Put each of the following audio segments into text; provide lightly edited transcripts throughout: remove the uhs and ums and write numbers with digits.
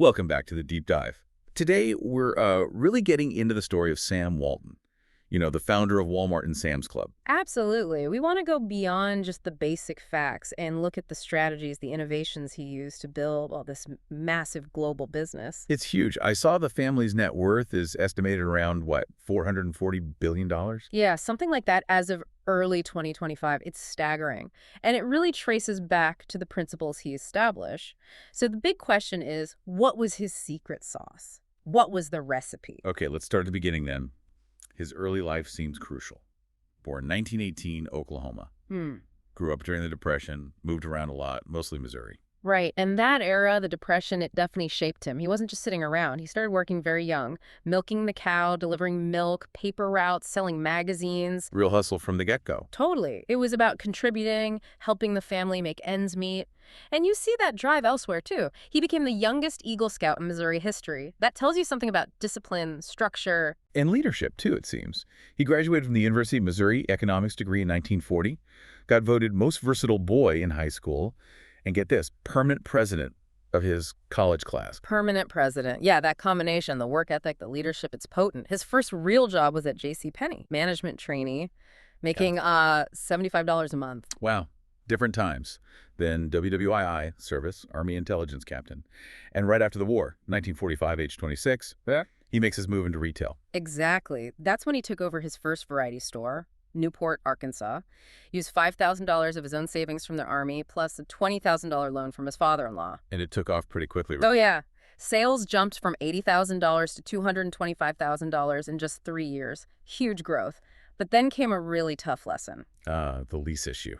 Welcome back to the Deep Dive. Today, we're really getting into the story of Sam Walton, the founder of Walmart and Sam's Club. Absolutely. We want to go beyond just the basic facts and look at the strategies, the innovations he used to build all this massive global business. It's huge. I saw the family's net worth is estimated around, what, $440 billion? Yeah, something like that as of early 2025. It's staggering. And it really traces back to the principles he established. So the big question is, what was his secret sauce? What was the recipe? Okay, let's start at the beginning then. His early life seems crucial. Born 1918, Oklahoma. Grew up during the Depression, moved around a lot, mostly Missouri. Right. And that era, the Depression, it definitely shaped him. He wasn't just sitting around. He started working very young, milking the cow, delivering milk, paper routes, selling magazines. Real hustle from the get-go. Totally. It was about contributing, helping the family make ends meet. And you see that drive elsewhere, too. He became the youngest Eagle Scout in Missouri history. That tells you something about discipline, structure. And leadership, too, it seems. He graduated from the University of Missouri economics degree in 1940, got voted most versatile boy in high school, and get this, permanent president of his college class. Permanent president. Yeah, that combination, the work ethic, the leadership, it's potent. His first real job was at JCPenney, management trainee, making $75 a month. Wow. Different times. Then WWII service, Army Intelligence Captain. And right after the war, 1945, age 26, he makes his move into retail. Exactly. That's when he took over his first variety store, Newport, Arkansas, used $5,000 of his own savings from the Army, plus a $20,000 loan from his father-in-law. And it took off pretty quickly. Oh, yeah. Sales jumped from $80,000 to $225,000 in just 3 years. Huge growth. But then came a really tough lesson. The lease issue.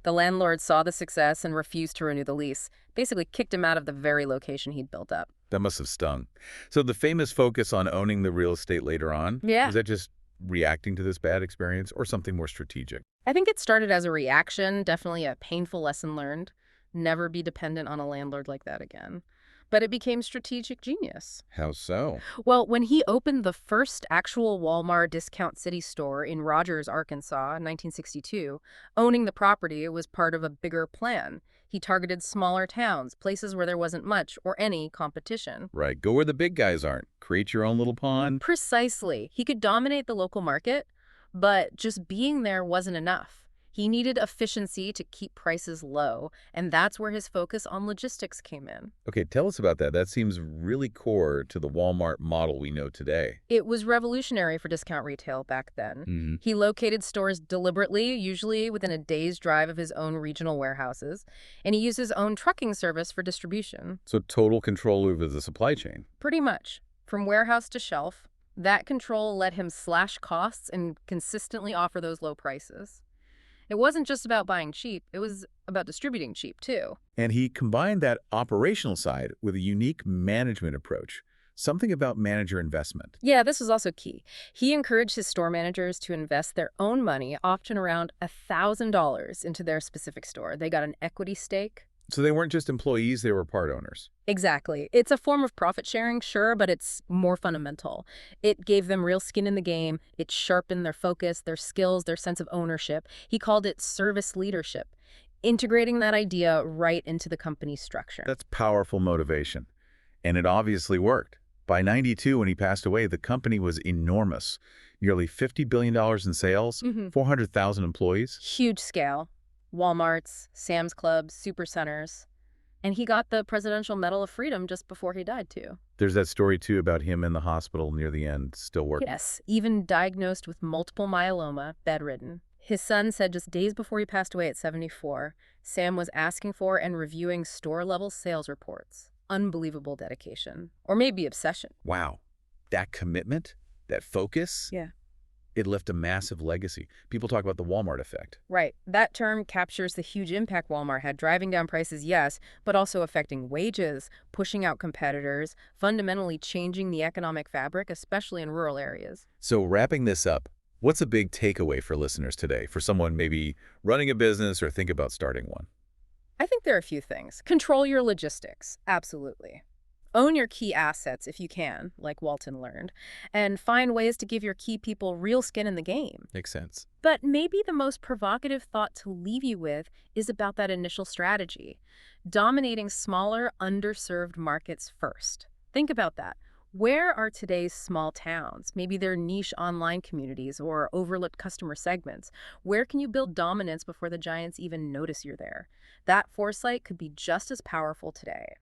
The landlord saw the success and refused to renew the lease, basically kicked him out of the very location he'd built up. That must have stung. So the famous focus on owning the real estate later on, was that just reacting to this bad experience or something more strategic? I think it started as a reaction, definitely a painful lesson learned. Never be dependent on a landlord like that again. But it became strategic genius. How so? Well, when he opened the first actual Walmart Discount City store in Rogers, Arkansas in 1962, owning the property was part of a bigger plan. He targeted smaller towns, places where there wasn't much or any competition. Right. Go where the big guys aren't. Create your own little pond. Precisely. He could dominate the local market, but just being there wasn't enough. He needed efficiency to keep prices low, and that's where his focus on logistics came in. Okay, tell us about that. That seems really core to the Walmart model we know today. It was revolutionary for discount retail back then. He located stores deliberately, usually within a day's drive of his own regional warehouses, and he used his own trucking service for distribution. So total control over the supply chain. Pretty much. From warehouse to shelf, that control let him slash costs and consistently offer those low prices. It wasn't just about buying cheap, it was about distributing cheap, too. And he combined that operational side with a unique management approach, something about manager investment. Yeah, this was also key. He encouraged his store managers to invest their own money, often around $1,000, into their specific store. They got an equity stake. So they weren't just employees, they were part owners. Exactly. It's a form of profit sharing, sure, but it's more fundamental. It gave them real skin in the game. It sharpened their focus, their skills, their sense of ownership. He called it service leadership, integrating that idea right into the company's structure. That's powerful motivation. And it obviously worked. By 92, when he passed away, the company was enormous. Nearly $50 billion in sales, 400,000 employees. Huge scale. Walmarts, Sam's Clubs, supercenters. And he got the Presidential Medal of Freedom just before he died, too. There's that story, too, about him in the hospital near the end, still working. Yes, even diagnosed with multiple myeloma, bedridden. His son said just days before he passed away at 74, Sam was asking for and reviewing store-level sales reports. Unbelievable dedication. Or maybe obsession. Wow. That commitment, that focus. Yeah. It left a massive legacy. People talk about the Walmart effect. Right. That term captures the huge impact Walmart had, driving down prices, yes, but also affecting wages, pushing out competitors, fundamentally changing the economic fabric, especially in rural areas. So wrapping this up, what's a big takeaway for listeners today, for someone maybe running a business or think about starting one? I think there are a few things. Control your logistics. Absolutely. Own your key assets if you can, like Walton learned, and find ways to give your key people real skin in the game. Makes sense. But maybe the most provocative thought to leave you with is about that initial strategy, dominating smaller, underserved markets first. Think about that. Where are today's small towns? Maybe they're niche online communities or overlooked customer segments. Where can you build dominance before the giants even notice you're there? That foresight could be just as powerful today.